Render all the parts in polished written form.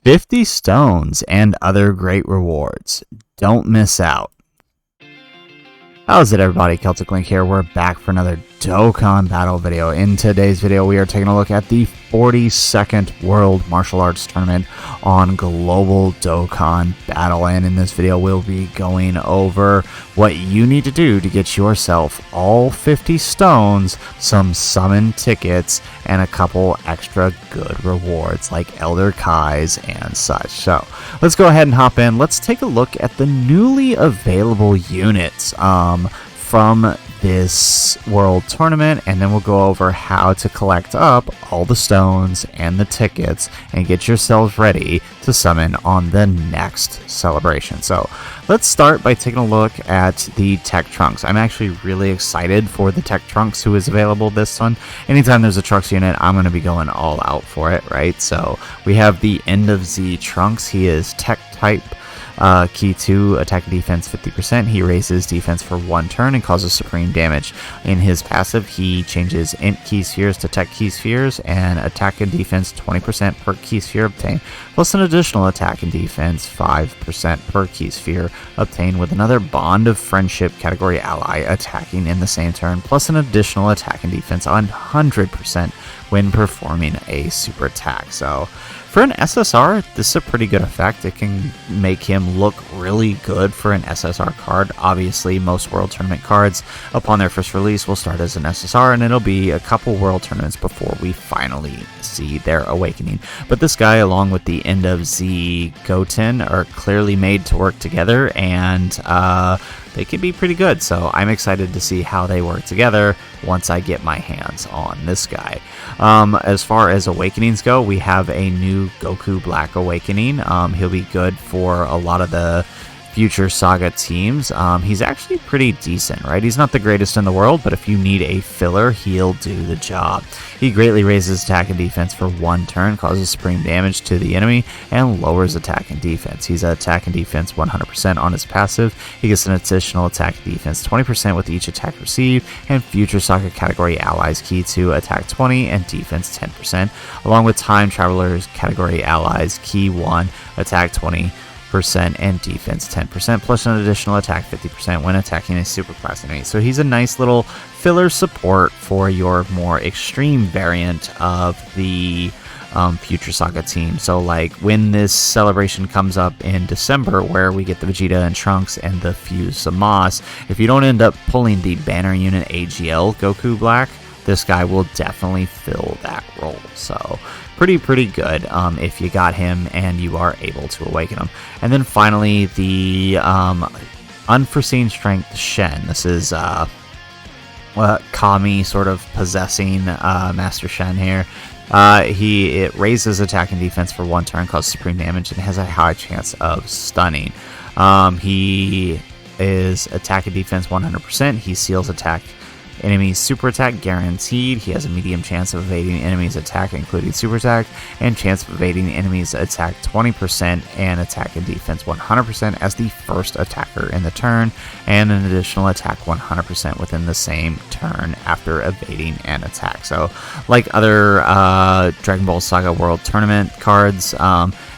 50 stones and other great rewards. Don't miss out. How's it, everybody? Celtic Link here. We're back for another Dokkan battle video. In today's video, we are taking a look at the 42nd World Martial Arts Tournament on Global Dokkan Battle. And in this video, we'll be going over what you need to do to get yourself all 50 stones, some summon tickets, and a couple extra good rewards like Elder Kais and such. So let's go ahead and hop in. Let's take a look at the newly available units from this world tournament, and then we'll go over how to collect up all the stones and the tickets and get yourselves ready to summon on the next celebration. So let's start by taking a look at the Tech Trunks. I'm actually really excited for the Tech Trunks who is available this one. Anytime there's a Trunks unit, I'm going to be going all out for it, right? So we have the End of Z Trunks. He is Tech type. Key 2, attack and defense 50%. He raises defense for 1 turn and causes supreme damage. In his passive, he changes int key spheres to tech key spheres and attack and defense 20% per key sphere obtained, plus an additional attack and defense 5% per key sphere obtained with another bond of friendship category ally attacking in the same turn, plus an additional attack and defense 100% when performing a super attack. So for an SSR, this is a pretty good effect. It can make him look really good for an SSR card. Obviously, most World Tournament cards, upon their first release, will start as an SSR, and it'll be a couple World Tournaments before we finally see their awakening. But this guy, along with the End of Z Goten, are clearly made to work together, and they can be pretty good. So I'm excited to see how they work together once I get my hands on this guy. As far as awakenings go, we have a new Goku Black Awakening. He'll be good for a lot of the future Saga teams. He's actually pretty decent, right? He's not the greatest in the world, but if you need a filler, he'll do the job. He greatly raises attack and defense for 1 turn, causes supreme damage to the enemy, and lowers attack and defense. He's attack and defense 100% on his passive. He gets an additional attack and defense 20% with each attack received, and future Saga category allies key 2 attack 20 and defense 10%, along with time travelers category allies key 1 attack 20% and defense 10%, plus an additional attack 50% when attacking a superclass enemy. So he's a nice little filler support for your more extreme variant of the future Saga team. So like when this celebration comes up in December, where we get the Vegeta and Trunks and the Fuse Samas, if you don't end up pulling the banner unit AGL Goku Black, this guy will definitely fill that role. So pretty good if you got him and you are able to awaken him. And then finally, the Unforeseen Strength Shen. This is Kami sort of possessing Master Shen here. It raises attack and defense for 1 turn, causes supreme damage, and has a high chance of stunning. He is attack and defense 100%. He seals attack enemy's super attack guaranteed. He has a medium chance of evading enemy's attack, including super attack, and chance of evading enemy's attack 20% and attack and defense 100% as the first attacker in the turn, and an additional attack 100% within the same turn after evading an attack. So like other Dragon Ball Saga World Tournament cards,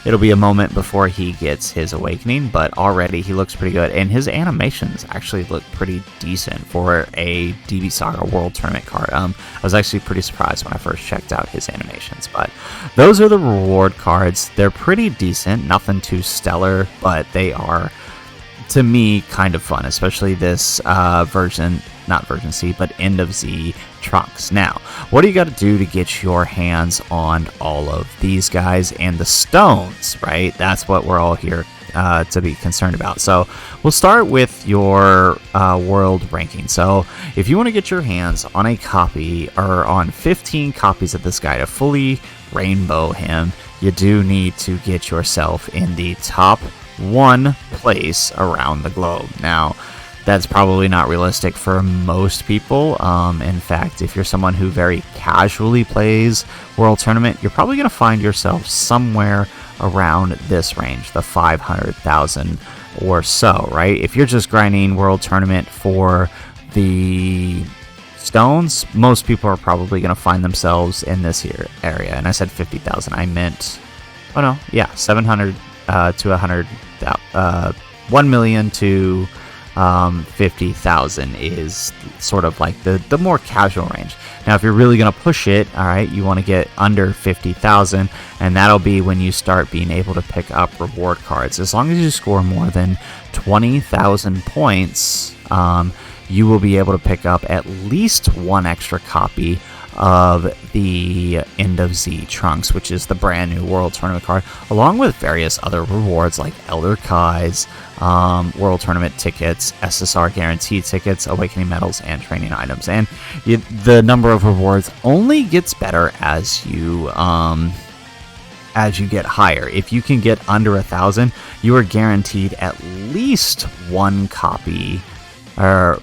it'll be a moment before he gets his awakening, but already he looks pretty good, and his animations actually look pretty decent for a DB Saga World Tournament card. I was actually pretty surprised when I first checked out his animations, but those are the reward cards. They're pretty decent, nothing too stellar, but they are, to me, kind of fun, especially this not version C, but End of Z Trunks. Now, what do you got to do to get your hands on all of these guys and the stones, right? That's what we're all here to be concerned about. So we'll start with your world ranking. So if you want to get your hands on a copy or on 15 copies of this guy to fully rainbow him, you do need to get yourself in the top 1 place around the globe. Now, that's probably not realistic for most people. In fact, if you're someone who very casually plays World Tournament, you're probably going to find yourself somewhere around this range, the 500,000 or so, right? If you're just grinding World Tournament for the stones, most people are probably going to find themselves in this here area. And I said 50,000, I meant Oh no, yeah, 700 to 100, 1 million to 50,000 is sort of like the more casual range. Now, if you're really going to push it, all right, you want to get under 50,000, and that'll be when you start being able to pick up reward cards. As long as you score more than 20,000 points, you will be able to pick up at least one extra copy of the End of Z Trunks, which is the brand new World Tournament card, along with various other rewards like Elder Kai's, World Tournament tickets, SSR guaranteed tickets, Awakening medals, and training items. And the number of rewards only gets better as you get higher. If you can get under 1,000, you are guaranteed at least one copy, or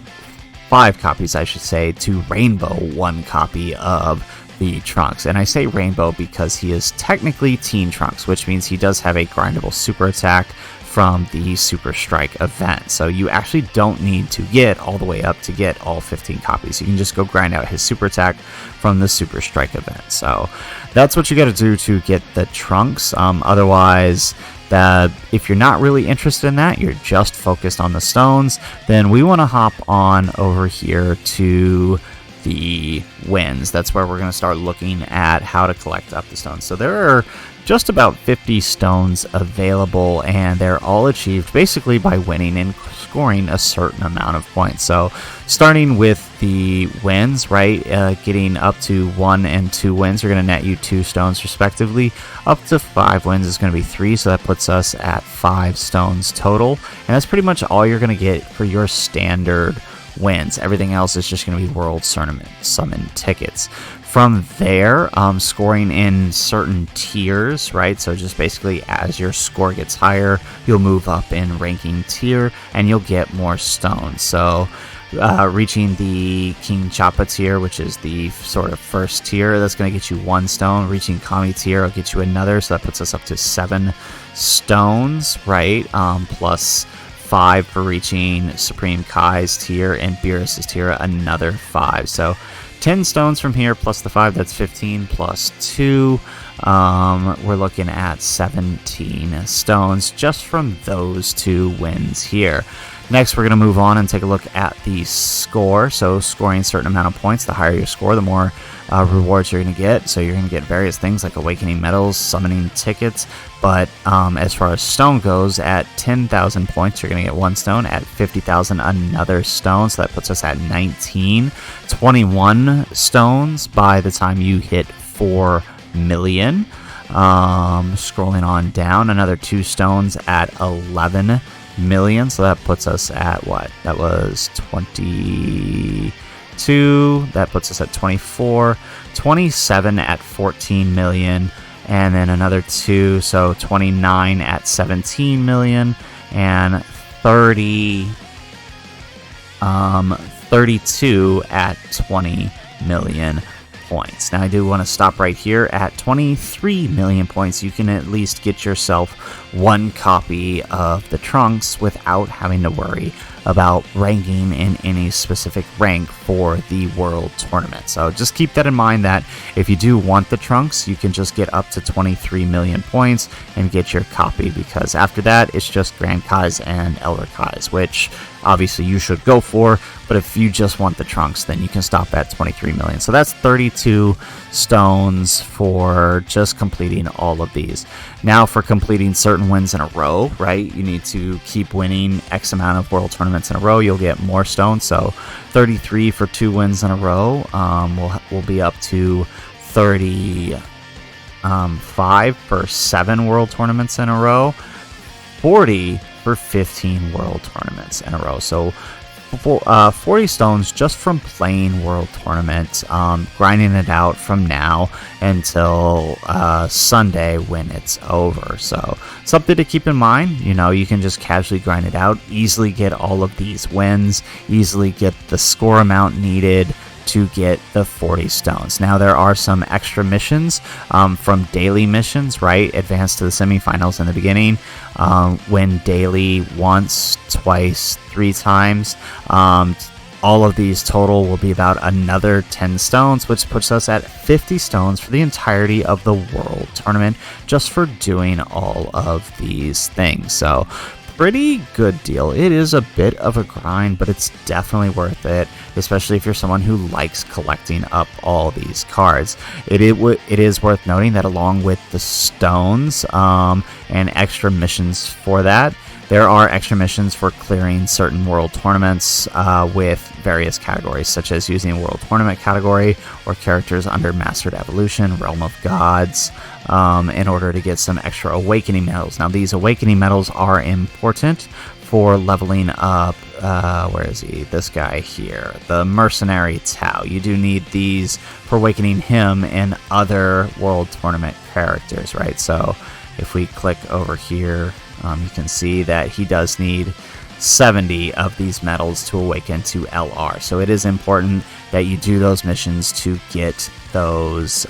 5 copies, I should say, to Rainbow 1 copy of the Trunks. And I say Rainbow because he is technically Teen Trunks, which means he does have a grindable super attack from the Super Strike event. So you actually don't need to get all the way up to get all 15 copies. You can just go grind out his super attack from the Super Strike event. So that's what you got to do to get the Trunks. Otherwise, if you're not really interested in that, you're just focused on the stones, then we want to hop on over here to the wins. That's where we're going to start looking at how to collect up the stones. So there are just about 50 stones available, and they're all achieved basically by winning and scoring a certain amount of points. So starting with the wins, right, getting up to 1 and 2 wins are going to net you 2 stones respectively. Up to 5 wins is going to be 3, so that puts us at 5 stones total, and that's pretty much all you're going to get for your standard wins. Everything else is just going to be World Tournament Summon tickets. From there, scoring in certain tiers, right? So just basically as your score gets higher, you'll move up in ranking tier and you'll get more stones. So reaching the King Choppa tier, which is the sort of first tier, that's going to get you 1 stone. Reaching Kami tier will get you another, so that puts us up to 7 stones, right? Plus 5 for reaching Supreme Kai's tier, and Beerus's tier, another 5. So 10 stones from here, plus the 5, that's 15, plus 2. We're looking at 17 stones just from those 2 wins here. Next, we're going to move on and take a look at the score. So scoring a certain amount of points, the higher your score, the more rewards you're going to get. So you're going to get various things like Awakening medals, summoning tickets. But as far as stone goes, at 10,000 points, you're going to get 1 stone. At 50,000, another stone. So that puts us at 19. 21 stones by the time you hit 4 million. Scrolling on down, another 2 stones at 11 million, so that puts us at what? That was 22. That puts us at 24. 27 at 14 million, and then another 2, so 29 at 17 million, and 32 at 20 million points. Now I do want to stop right here at 23 million points. You can at least get yourself 1 copy of the Trunks without having to worry about ranking in any specific rank for the World Tournament. So just keep that in mind, that if you do want the Trunks, you can just get up to 23 million points and get your copy, because after that it's just Grand Kai's and Elder Kai's, which obviously you should go for, but if you just want the Trunks, then you can stop at 23 million. So that's 32 stones for just completing all of these. Now for completing certain wins in a row, right, you need to keep winning X amount of World Tournaments in a row, you'll get more stones. So 33 for 2 wins in a row, we'll be up to 35 for 7 World Tournaments in a row, 40 for 15 World Tournaments in a row. So 40 stones just from playing World Tournament, grinding it out from now until Sunday when it's over. So something to keep in mind. You know, you can just casually grind it out, easily get all of these wins, easily get the score amount needed to get the 40 stones. Now there are some extra missions from daily missions, right? Advance to the semifinals in the beginning, win daily once, twice, 3 times. all of these total will be about another 10 stones, which puts us at 50 stones for the entirety of the World Tournament, just for doing all of these things. So pretty good deal. It is a bit of a grind, but it's definitely worth it, especially if you're someone who likes collecting up all these cards. It is worth noting that along with the stones and extra missions for that, there are extra missions for clearing certain world tournaments with various categories, such as using a world tournament category or characters under Mastered Evolution, Realm of Gods, in order to get some extra awakening medals. Now, these awakening medals are important for leveling up, where is he? This guy here, the Mercenary Tau. You do need these for awakening him and other world tournament characters, right? So if we click over here, you can see that he does need 70 of these medals to awaken to LR. So it is important that you do those missions to get those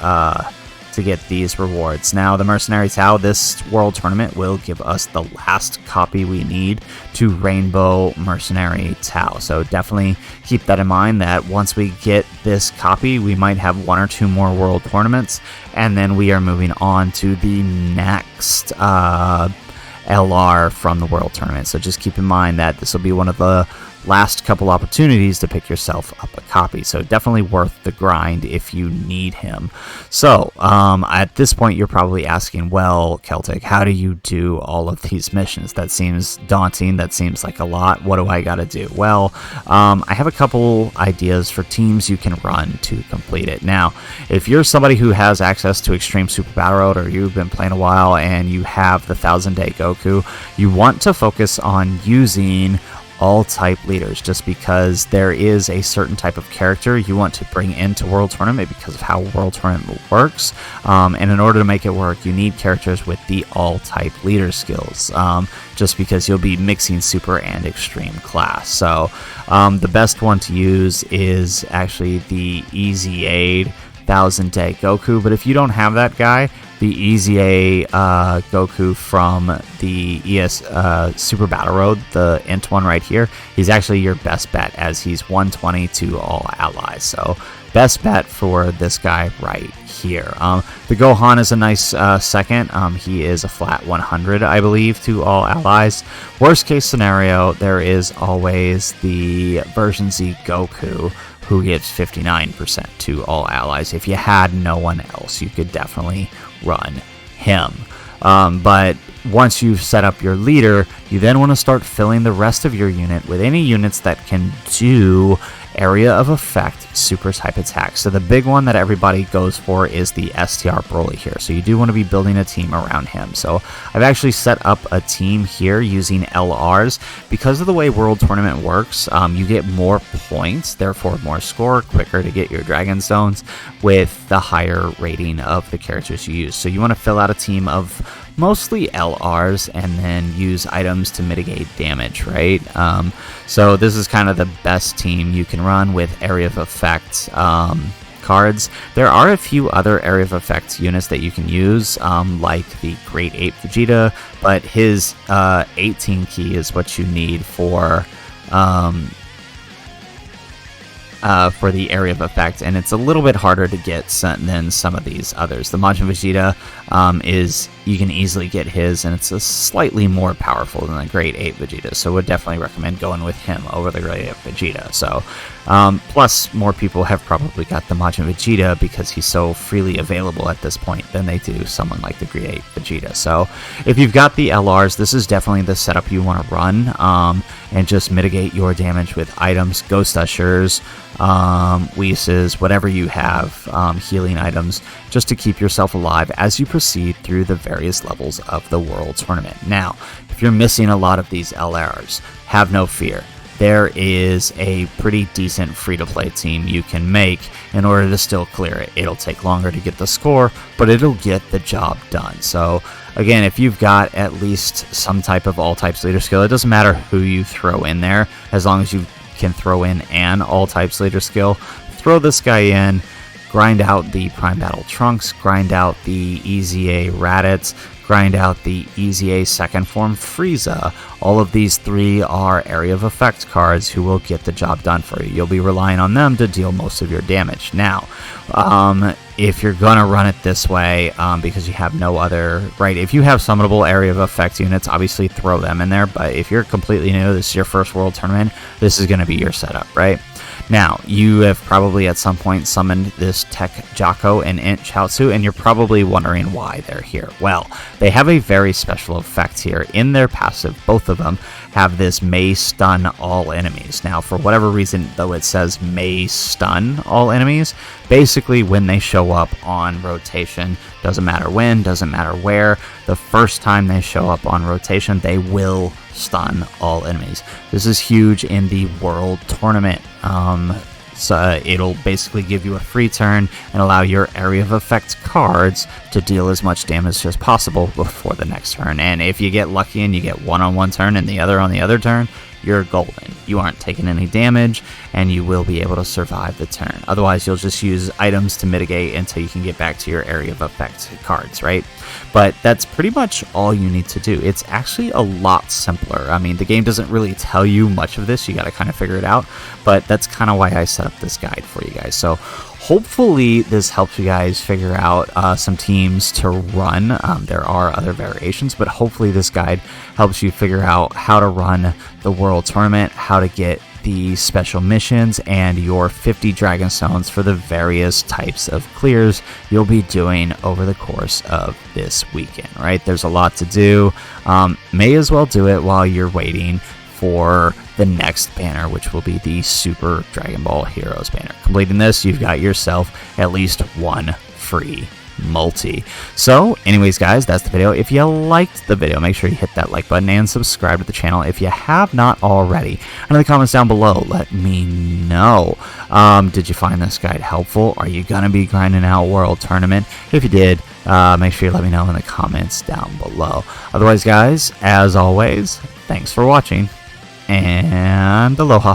these rewards. Now, the Mercenary Tau, this world tournament will give us the last copy we need to Rainbow Mercenary Tau. So definitely keep that in mind, that once we get this copy, we might have 1 or 2 more world tournaments, and then we are moving on to the next LR from the World Tournament. So just keep in mind that this will be one of the last couple opportunities to pick yourself up a copy. So definitely worth the grind if you need him. So at this point, you're probably asking, well, Celtic, how do you do all of these missions? That seems daunting. That seems like a lot. What do I got to do? Well, I have a couple ideas for teams you can run to complete it. Now, if you're somebody who has access to Extreme Super Battle Road, or you've been playing a while and you have the 1000-day Goku, you want to focus on using all type leaders, just because there is a certain type of character you want to bring into World Tournament because of how World Tournament works, and in order to make it work, you need characters with the all type leader skills, just because you'll be mixing super and extreme class. So the best one to use is actually the Easy Aid 1000-day Goku, but if you don't have that guy, the Easy A Goku from the Super Battle Road, the Int one right here, he's actually your best bet, as he's 120 to all allies. So best bet for this guy right here. The Gohan is a nice second. He is a flat 100, I believe, to all allies. Worst case scenario, there is always the version Z Goku, who gets 59% to all allies. If you had no one else, you could definitely run him. But once you've set up your leader, you then want to start filling the rest of your unit with any units that can do area of effect super type attacks. So the big one that everybody goes for is the STR Broly here. So you do want to be building a team around him. So I've actually set up a team here using LRs. Because of the way World Tournament works, you get more points, therefore more score, quicker to get your Dragon Stones with the higher rating of the characters you use. So you want to fill out a team of mostly LRs and then use items to mitigate damage, right? So this is kind of the best team you can run with area of effect cards. There are a few other area of effect units that you can use, like the Great Ape Vegeta, but his 18 key is what you need for the area of effect, and it's a little bit harder to get than some of these others. The Majin Vegeta you can easily get his, and it's a slightly more powerful than the Great Ape Vegeta, so would definitely recommend going with him over the Great Ape Vegeta. So plus more people have probably got the Majin Vegeta because he's so freely available at this point than they do someone like the Great Ape Vegeta. So if you've got the LRs, this is definitely the setup you want to run, and just mitigate your damage with items, Ghost Ushers, Whis, whatever you have, healing items, just to keep yourself alive as you proceed through the various levels of the World Tournament. Now, if you're missing a lot of these LRs, have no fear. There is a pretty decent free-to-play team you can make in order to still clear it. It'll take longer to get the score, but it'll get the job done. So again, if you've got at least some type of all types leader skill, it doesn't matter who you throw in there, as long as you can throw in an all types leader skill. Throw this guy in, grind out the Prime Battle Trunks, grind out the Easy A Raditz, grind out the Easy A second form Frieza. All of these 3 are area of effect cards who will get the job done for you. You'll be relying on them to deal most of your damage. Now, if you're gonna run it this way, because you have no other, right, if you have summonable area of effect units, obviously throw them in there, but if you're completely new, this is your first world tournament, this is gonna be your setup, right? Now, you have probably at some point summoned this Tech Jocko and Int Chaozu, and you're probably wondering why they're here. Well, they have a very special effect here. In their passive, both of them have this may stun all enemies. Now, for whatever reason, though it says may stun all enemies, basically when they show up on rotation, doesn't matter when, doesn't matter where, the first time they show up on rotation, they will stun all enemies. This is huge in the World Tournament. So it'll basically give you a free turn and allow your area of effect cards to deal as much damage as possible before the next turn. And if you get lucky and you get one on one turn and the other on the other turn, you're golden. You aren't taking any damage, and you will be able to survive the turn. Otherwise, you'll just use items to mitigate until you can get back to your area of effect cards, right? But that's pretty much all you need to do. It's actually a lot simpler. I mean, the game doesn't really tell you much of this. You got to kind of figure it out, but that's kind of why I set up this guide for you guys. So hopefully this helps you guys figure out some teams to run. There are other variations, but hopefully this guide helps you figure out how to run the World Tournament, how to get the special missions, and your 50 Dragon Stones for the various types of clears you'll be doing over the course of this weekend, right? There's a lot to do. May as well do it while you're waiting for the next banner, which will be the Super Dragon Ball Heroes banner. Completing this, you've got yourself at least one free multi. So anyways, guys, that's the video. If you liked the video, make sure you hit that like button and subscribe to the channel if you have not already. And in the comments down below, let me know, did you find this guide helpful? Are you gonna be grinding out World Tournament? If you did, make sure you let me know in the comments down below. Otherwise, guys, as always, thanks for watching, and aloha.